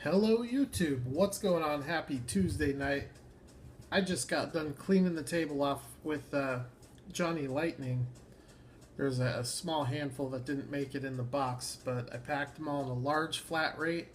Hello YouTube, what's going on? Happy Tuesday night. I just got done cleaning the table off with Johnny Lightning. There's a small handful that didn't make it in the box, but I packed them all in a large flat rate.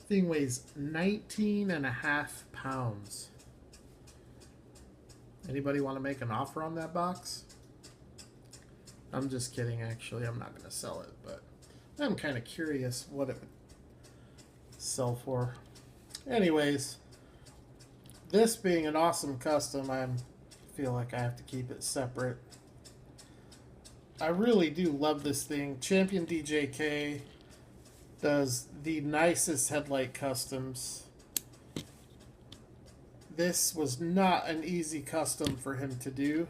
Thing weighs 19.5 pounds. Anybody want to make an offer on that box? I'm just kidding, actually. I'm not going to sell it, but I'm kind of curious what it would sell for. Anyways, this being an awesome custom, I feel like I have to keep it separate. I really do love this thing. Champion DJK does the nicest headlight customs. This was not an easy custom for him to do.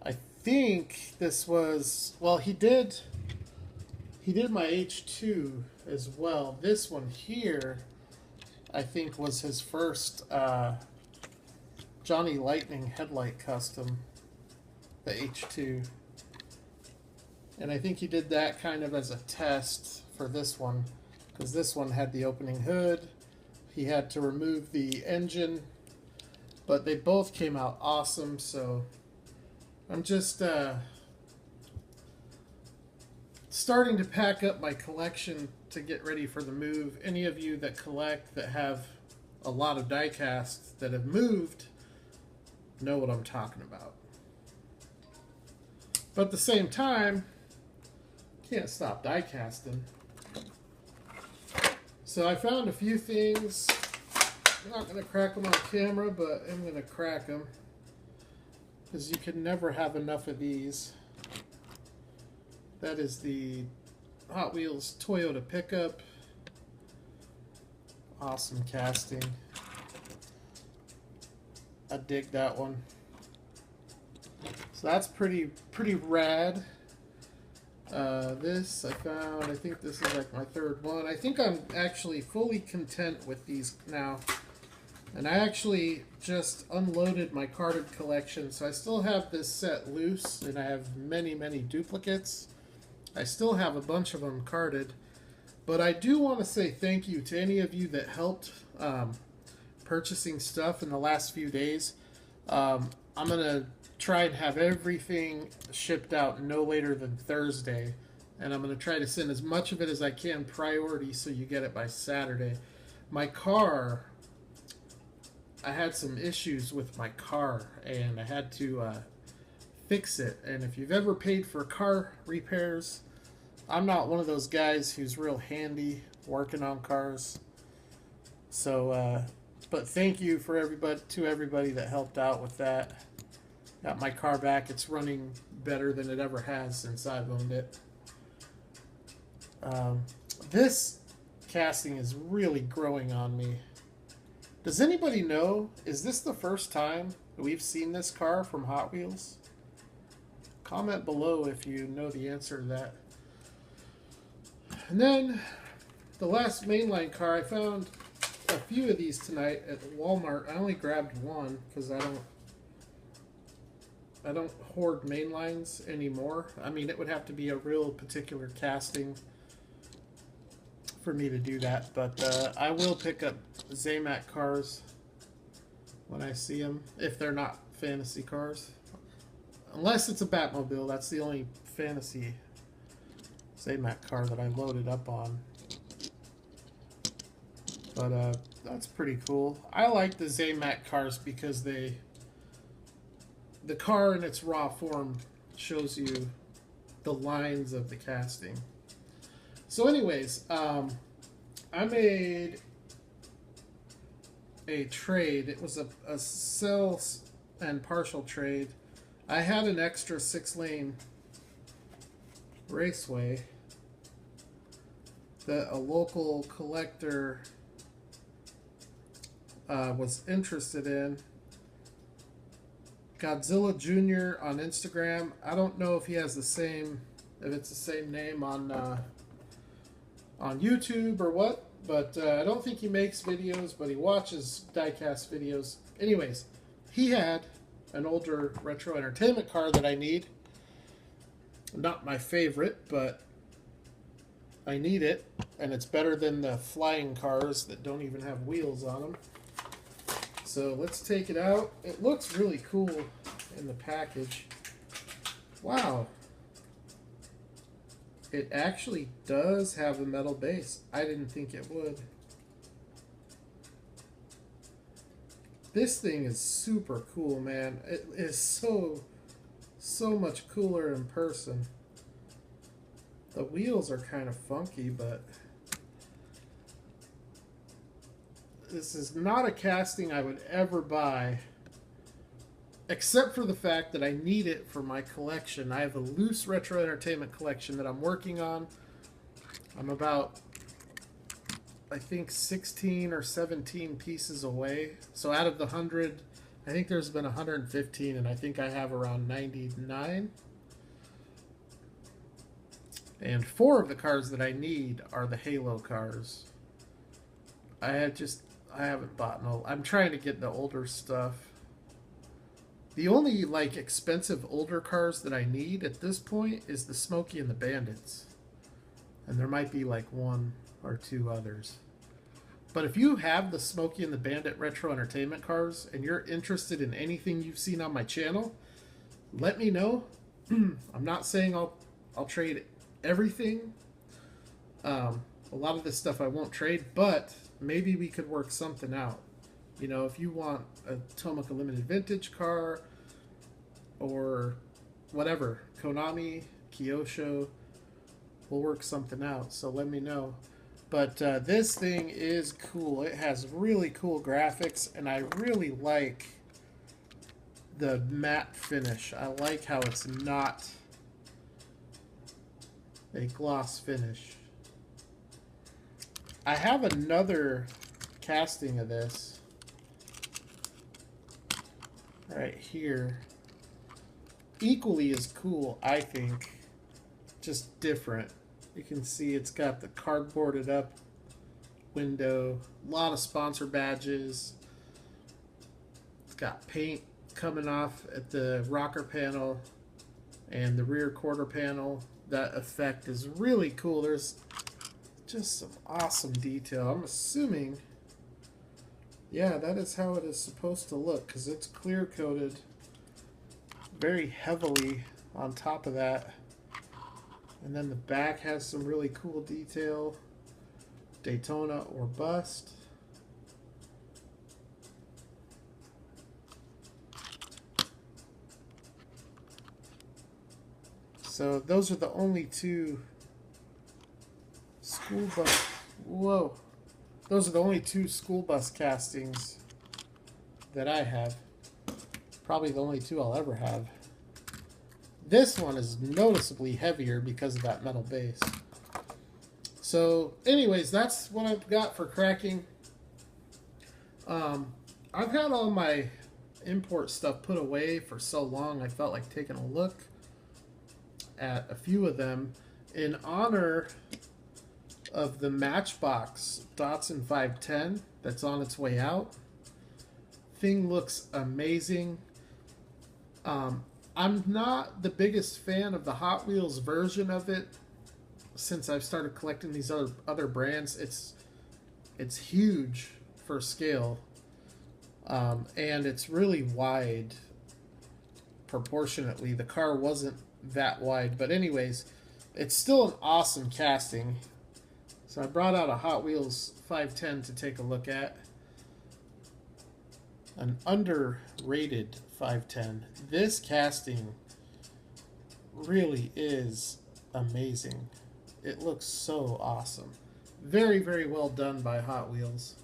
I think this was, well, he did my H2 as well. This one here, I think, was his first Johnny Lightning headlight custom, the H2. And I think he did that kind of as a test for this one, because this one had the opening hood. He had to remove the engine, but they both came out awesome, so I'm just starting to pack up my collection to get ready for the move. Any of you that collect, that have a lot of die casts that have moved, know what I'm talking about. But at the same time, can't stop die casting. So I found a few things. I'm not going to crack them on camera, but I'm going to crack them, because you can never have enough of these. That is the Hot Wheels Toyota pickup. Awesome casting. I dig that one. So that's pretty rad. This I found, I think this is like my third one. I think I'm actually fully content with these now. And I actually just unloaded my carded collection, so I still have this set loose, and I have many duplicates. I still have a bunch of them carded, but I do want to say thank you to any of you that helped purchasing stuff in the last few days. I'm going to try and have everything shipped out no later than Thursday, and I'm going to try to send as much of it as I can priority so you get it by Saturday. My car, I had some issues with my car, and I had to fix it. And if you've ever paid for car repairs, I'm not one of those guys who's real handy working on cars. So, but thank you for everybody that helped out with that. Got my car back. It's running better than it ever has since I've owned it. This casting is really growing on me. Does anybody know, is this the first time we've seen this car from Hot Wheels? Comment below if you know the answer to that. And then the last mainline car, I found a few of these tonight at Walmart. I only grabbed one because I don't hoard mainlines anymore. I mean, it would have to be a real particular casting for me to do that, but I will pick up Zamac cars when I see them, if they're not fantasy cars. Unless it's a Batmobile, that's the only fantasy Zamac car that I loaded up on. But that's pretty cool. I like the Zamac cars because the car in its raw form shows you the lines of the casting. So anyways, I made a trade. It was a sell and partial trade. I had an extra 6-lane raceway that a local collector was interested in. Godzilla Jr. on Instagram. I don't know if he has the same, if it's the same name on YouTube or what, but I don't think he makes videos, but he watches diecast videos. Anyways, he had an older retro entertainment car that I need. Not my favorite, but I need it. and it's better than the flying cars that don't even have wheels on them. So let's take it out. It looks really cool in the package. Wow. It actually does have a metal base. I didn't think it would. This thing is super cool, man. It is so much cooler in person. The wheels are kind of funky, but this is not a casting I would ever buy, except for the fact that I need it for my collection. I have a loose retro entertainment collection that I'm working on. I'm about, I think, 16 or 17 pieces away. So out of the 100, I think there's been 115, and I think I have around 99. And 4 of the cars that I need are the Halo cars. I haven't bought no. I'm trying to get the older stuff. The only like expensive older cars that I need at this point is the Smokey and the Bandits. And there might be like 1 or 2 others. But if you have the Smokey and the Bandit retro entertainment cars and you're interested in anything you've seen on my channel, let me know. I'm not saying I'll trade everything. A lot of this stuff I won't trade, but maybe we could work something out. You know, if you want a Tomica Limited Vintage car or whatever, Konami, Kyosho, we'll work something out. So let me know. But this thing is cool. It has really cool graphics, and I really like the matte finish. I like how it's not a gloss finish. I have another casting of this right here. Equally as cool, I think. Just different. You can see it's got the cardboarded up window, a lot of sponsor badges. It's got paint coming off at the rocker panel and the rear quarter panel. That effect is really cool. There's just some awesome detail. I'm assuming, yeah, that is how it is supposed to look, because it's clear coated very heavily on top of that. And then the back has some really cool detail. Daytona or bust. So those are the only 2 school bus. Whoa. Those are the only 2 school bus castings that I have. Probably the only 2 I'll ever have. This one is noticeably heavier because of that metal base. So, anyways, that's what I've got for cracking. I've had all my import stuff put away for so long, I felt like taking a look at a few of them in honor of the Matchbox Datsun 510 that's on its way out. Thing looks amazing. I'm not the biggest fan of the Hot Wheels version of it since I've started collecting these other brands. It's huge for scale, and it's really wide proportionately. The car wasn't that wide, but anyways, it's still an awesome casting. So I brought out a Hot Wheels 510 to take a look at. An underrated 510. This casting really is amazing. It looks so awesome. Very, very well done by Hot Wheels.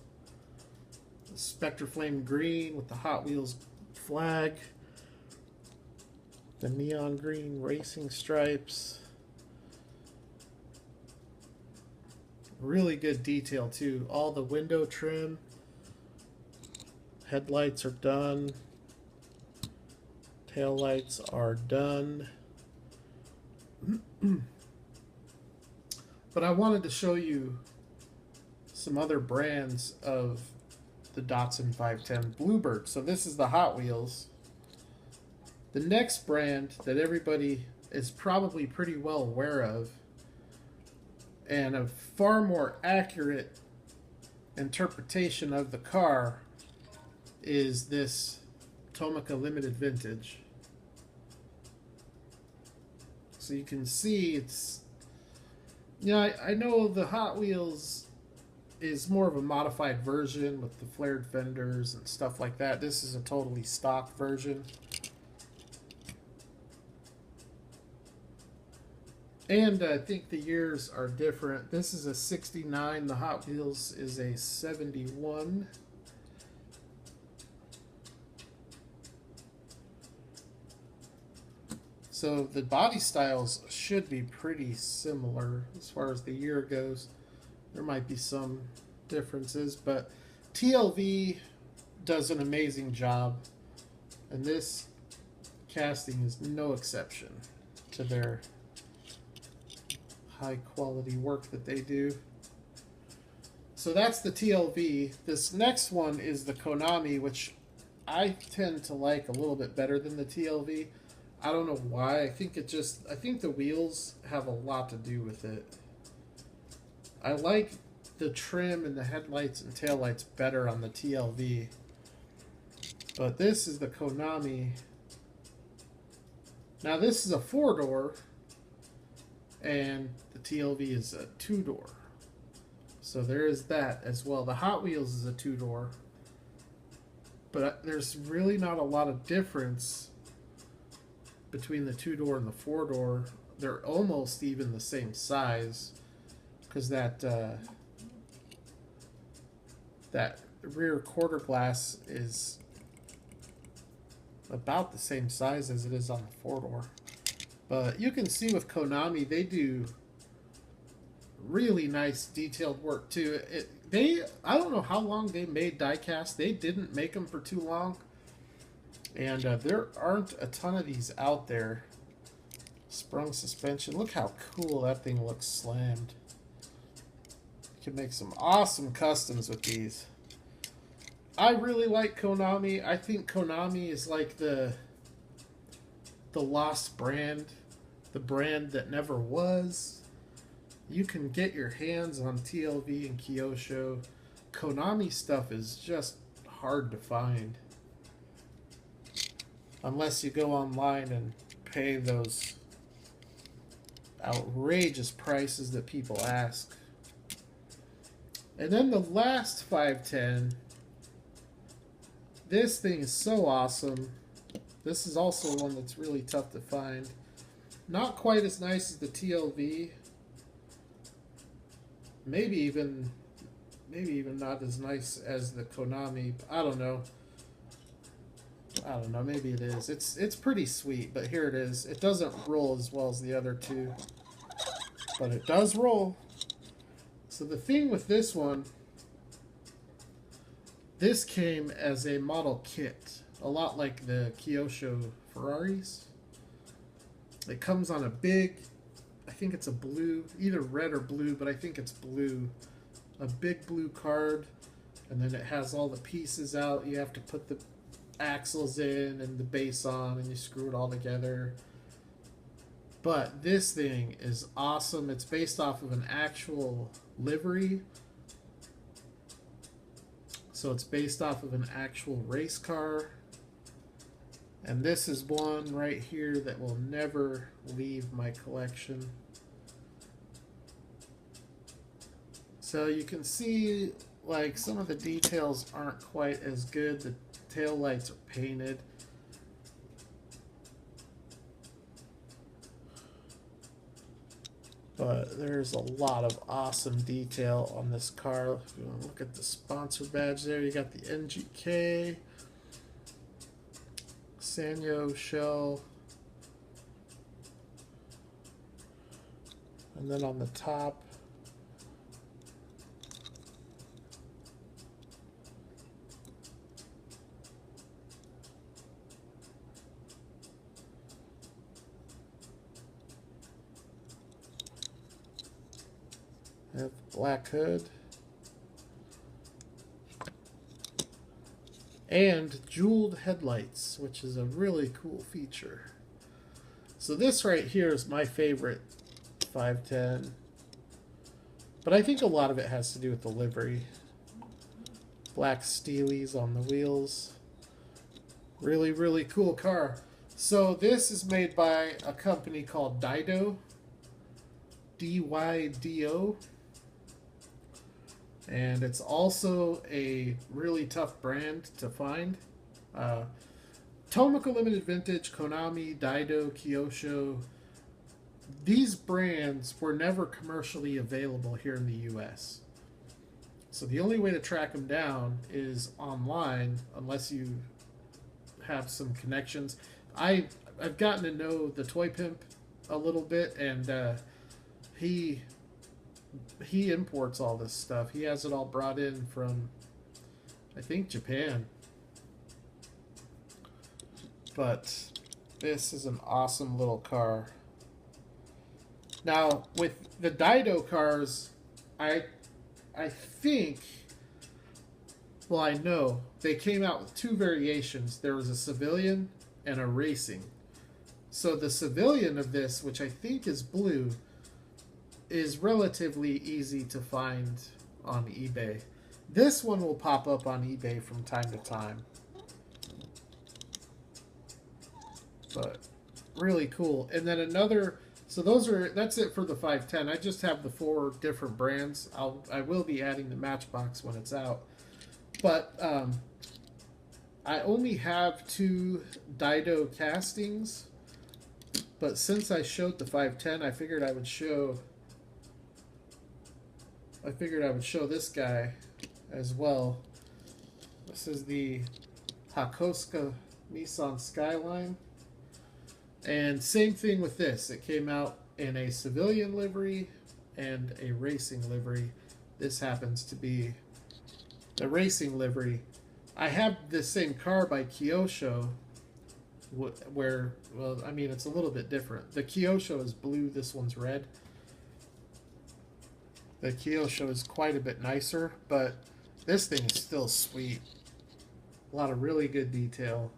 The Spectre Flame green with the Hot Wheels flag. The neon green racing stripes. Really good detail too. All the window trim. Headlights are done. Tail lights are done. But I wanted to show you some other brands of the Datsun 510 Bluebird. So this is the Hot Wheels. The next brand that everybody is probably pretty well aware of, And a far more accurate interpretation of the car is this Tomica Limited Vintage. So you can see it's, you know, I know the Hot Wheels is more of a modified version with the flared fenders and stuff like that. This is a totally stock version. And I think the years are different. This is a 69. The Hot Wheels is a 71. So the body styles should be pretty similar as far as the year goes. There might be some differences, but TLV does an amazing job. And this casting is no exception to their high quality work that they do. So that's the TLV. This next one is the Konami, which I tend to like a little bit better than the TLV. I don't know why. I think the wheels have a lot to do with it. I like the trim and the headlights and taillights better on the TLV. But this is the Konami. Now this is a 4-door, and the TLV is a 2-door. So there is that as well. The Hot Wheels is a 2-door. But there's really not a lot of difference between the 2-door and the 4-door. They're almost even the same size, because that rear quarter glass is about the same size as it is on the 4-door. But you can see with Konami, they do really nice detailed work too. I don't know how long they made diecast. They didn't make them for too long. And there aren't a ton of these out there. Sprung suspension. Look how cool that thing looks slammed. You can make some awesome customs with these. I really like Konami. I think Konami is like the lost brand. The brand that never was. You can get your hands on TLV and Kyosho. Konami stuff is just hard to find. Unless you go online and pay those outrageous prices that people ask. And then the last 510. This thing is so awesome. This is also one that's really tough to find. Not quite as nice as the TLV. Maybe even not as nice as the Konami. I don't know. Maybe it is. It's pretty sweet, but here it is. It doesn't roll as well as the other two, but it does roll. So the thing with this one, this came as a model kit, a lot like the Kyosho Ferraris. It comes on a big, I think it's a blue, either red or blue, but I think it's blue. A big blue card, and then it has all the pieces out. You have to put the axles in and the base on, and you screw it all together. But this thing is awesome. It's based off of an actual livery. So it's based off of an actual race car. And this is one right here that will never leave my collection. So you can see, like, some of the details aren't quite as good. The tail lights are painted. But there's a lot of awesome detail on this car. If you want to look at the sponsor badge there, you got the NGK, Sanyo shell, and then on the top, have the black hood and jeweled headlights, which is a really cool feature. So this right here is my favorite 510. But I think a lot of it has to do with the livery. Black steelies on the wheels. Really, really cool car. So this is made by a company called Dido. DYDO. And it's also a really tough brand to find. Tomica Limited Vintage, Konami, Dido, Kyosho. These brands were never commercially available here in the US. So the only way to track them down is online, unless you have some connections. I've gotten to know the Toy Pimp a little bit, and he imports all this stuff. He has it all brought in from, I think, Japan. But this is an awesome little car. Now, with the Dido cars, I think, well, I know, they came out with two variations. There was a civilian and a racing. So the civilian of this, which I think is blue, is relatively easy to find on eBay. This one will pop up on eBay from time to time. But really cool. And then another, so that's it for the 510. I just have the 4 different brands. I will be adding the Matchbox when it's out. But I only have 2 Dido castings. But since I showed the 510, I figured I would show this guy as well. This is the Hakosuka Nissan Skyline. And same thing with this. It came out in a civilian livery and a racing livery. This happens to be the racing livery. I have this same car by Kyosho, where, well, I mean, it's a little bit different. The Kyosho is blue, this one's red. The Kyosho is quite a bit nicer, but this thing is still sweet. A lot of really good detail.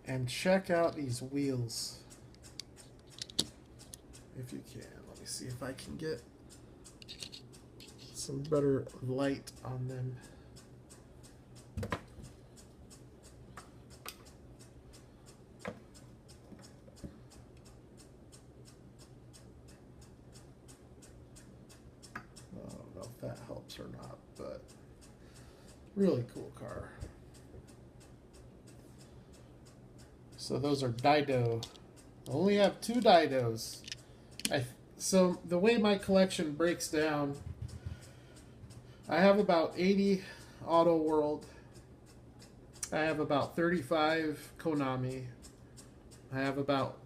And check out these wheels, if you can. Let me see if I can get some better light on them. I don't know if that helps or not, but really cool car. So those are Dido. I only have 2 Didos. So the way my collection breaks down, I have about 80 Auto World. I have about 35 Konami. I have about,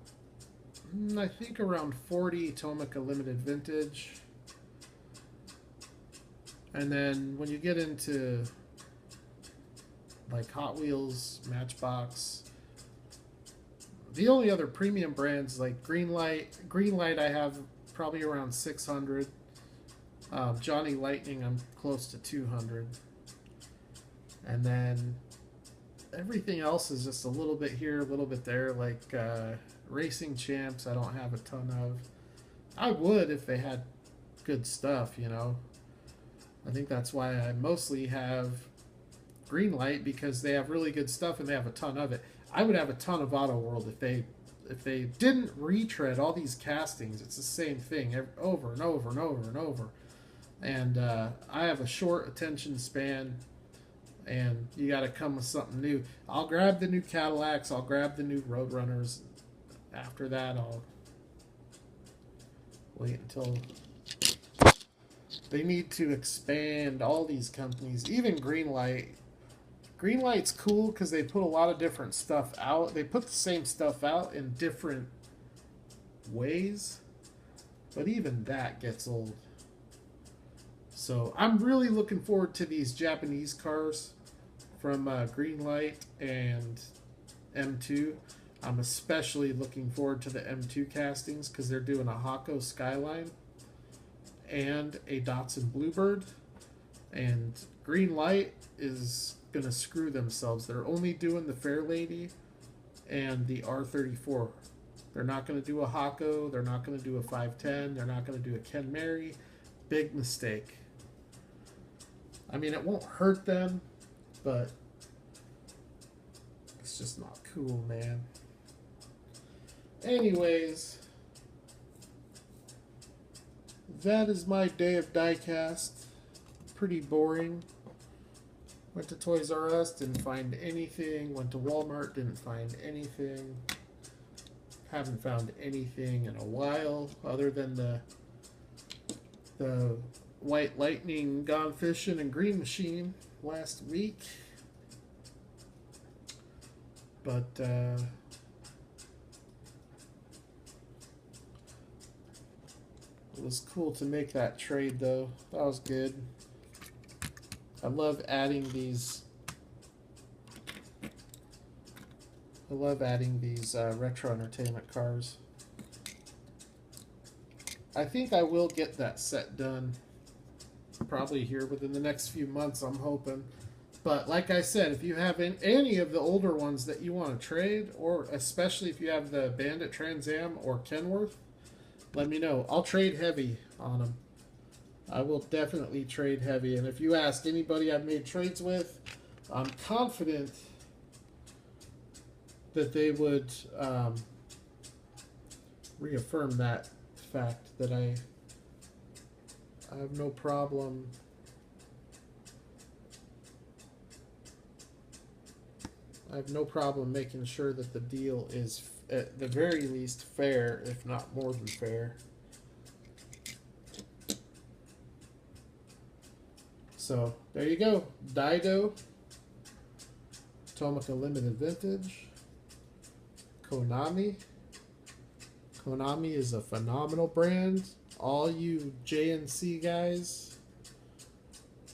I think, around 40 Tomica Limited Vintage. And then when you get into like Hot Wheels, Matchbox, the only other premium brands like Greenlight I have probably around 600. Johnny Lightning I'm close to 200. And then everything else is just a little bit here, a little bit there. Like Racing Champs I don't have a ton of. I would if they had good stuff, you know. I think that's why I mostly have Greenlight, because they have really good stuff and they have a ton of it. I would have a ton of Auto World if they didn't retread all these castings. It's the same thing over and over and over and over. And I have a short attention span, and you got to come with something new. I'll grab the new Cadillacs. I'll grab the new Roadrunners. After that, I'll wait until they need to expand all these companies. Even Greenlight. Greenlight's cool because they put a lot of different stuff out. They put the same stuff out in different ways, but even that gets old. So I'm really looking forward to these Japanese cars from Greenlight and M2. I'm especially looking forward to the M2 castings because they're doing a Hakko Skyline and a Datsun Bluebird. And Greenlight is gonna screw themselves. They're only doing the Fairlady and the R34. They're not going to do a Hako. They're not going to do a 510. They're not going to do a Ken Mary. Big mistake. I mean, it won't hurt them, but it's just not cool, man. Anyways, that is my day of diecast. Pretty boring. Went to Toys R Us, didn't find anything. Went to Walmart, didn't find anything. Haven't found anything in a while other than the White Lightning Gone Fishing and Green Machine last week. But it was cool to make that trade, though. That was good. I love adding these. I love adding these retro entertainment cars. I think I will get that set done probably here within the next few months, I'm hoping. But like I said, if you have any of the older ones that you want to trade, or especially if you have the Bandit Trans Am or Kenworth, let me know. I'll trade heavy on them. I will definitely trade heavy. And if you ask anybody I've made trades with, I'm confident that they would reaffirm that fact, that I have no problem making sure that the deal is at the very least fair, if not more than fair. So there you go. Dido, Tomica Limited Vintage, Konami. Konami is a phenomenal brand. All you JNC guys,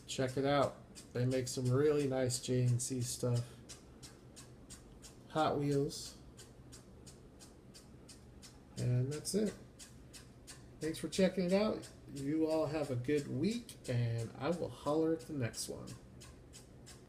check it out. They make some really nice JNC stuff. Hot Wheels. And that's it. Thanks for checking it out. You all have a good week, and I will holler at the next one.